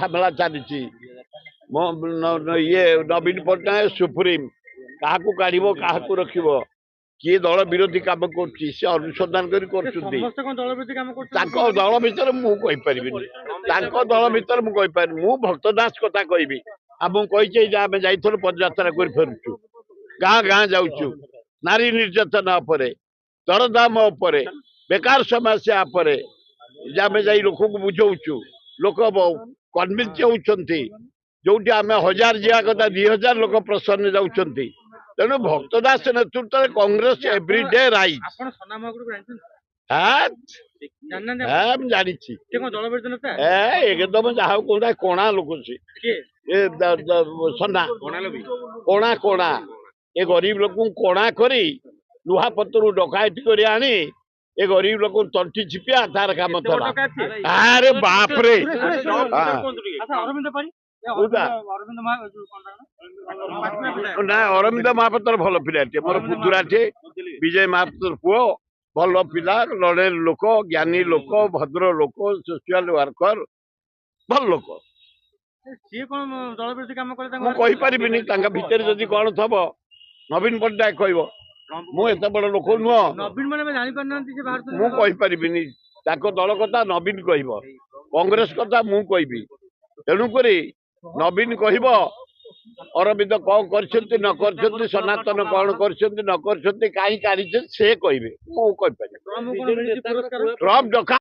ଝାମେଲା ଚାଲିଛି ଇଏ ନବୀନ ପଟ୍ଟନାୟକ ସୁପ୍ରିମ କାହାକୁ କାଢିବ କାହାକୁ ରଖିବ କିଏ ଦଳ ବିରୋଧୀ କାମ କରୁଛି ସେ ଅନୁସନ୍ଧାନ କରି କରୁଛନ୍ତି ତାଙ୍କ ଦଳ ଭିତରେ ମୁଁ କହିପାରିବିନି ତାଙ୍କ ଦଳ ଭିତରେ ମୁଁ କହିପାରିବି ମୁଁ ଭକ୍ତ ଦାସ କଥା କହିବି ଆଉ ମୁଁ କହିଛି ଯେ ଆମେ ଯାଇଥିଲୁ ପଦଯାତ୍ରା କରି ଫେରୁଛୁ ଗାଁ ଗାଁ ଯାଉଛୁ ନାରୀ ନିର୍ଯାତନା ଉପରେ ଦରଦାମ ଉପରେ ବେକାର ସମସ୍ୟା ଉପରେ ଆମେ ଯାଇ ଲୋକଙ୍କୁ ବୁଝାଉଛୁ ଲୋକ କନଭିନ୍ସ ହେଉଛନ୍ତି ଯୋଉଠି ଆମେ 1000 ଯିବା କଥା 2000 ଲୋକ ପ୍ରସନ୍ନ ଯାଉଛନ୍ତି ତେଣୁ ଭକ୍ତ ଦାସ ନେତୃତ୍ୱରେ କଂଗ୍ରେସ ଏଭ୍ରିଡେ ରାଇଟ୍ ମୁଁ ଜାଣିଛି ଏକଦମ ଯାହା କୋଉଟା କଣା ଲୋକ ସେ ସନା କଣା କଣା ଏ ଗରିବ ଲୋକଙ୍କୁ କଣା କରି ଲୁହା ପତ୍ରରୁ ଡକାୟତି କରି ଆଣି ଏ ଗରିବ ଲୋକ ତଣ୍ଟି ଚିପିଆ ତାର କାମ ଥିଲା ଆରେ ବାପରେ ନା ଅରବିନ୍ଦ ମହାପାତ୍ର ଭଲ ପିଲାଟିଏ ମୋର ପୁତୁରାଟିଏ ବିଜୟ ମହାପାତ୍ର ପୁଅ ଭଲ ପିଲା ଲଢେଇ ଲୋକ ଜ୍ଞାନୀ ଲୋକ ଭଦ୍ର ଲୋକ ସୋସିଆଲ ୱାର୍କର ଭଲ ଲୋକ ମୁଁ କହିପାରିବିନି ତାଙ୍କ ଭିତରେ ଯଦି କଣ ଥବ ନବୀନ ପଟ୍ଟନାୟକ କହିବ ମୁଁ ଏତେ ବଡ ଲୋକ ନୁହଁ ମୁଁ କହିପାରିବିନି ତାଙ୍କ ଦଳ କଥା ନବୀନ କହିବ କଂଗ୍ରେସ କଥା ମୁଁ କହିବି ତେଣୁକରି ନବୀନ କହିବ ଅରବିନ୍ଦ କଣ କରିଛନ୍ତି ନ କରିଛନ୍ତି ସନାତନ କଣ କରିଛନ୍ତି ନ କରିଛନ୍ତି କାହିଁ କାଢିଛନ୍ତି ସେ କହିବେ ମୁଁ କହିପାରିବି ଟ୍ରମ୍ପ ଡକା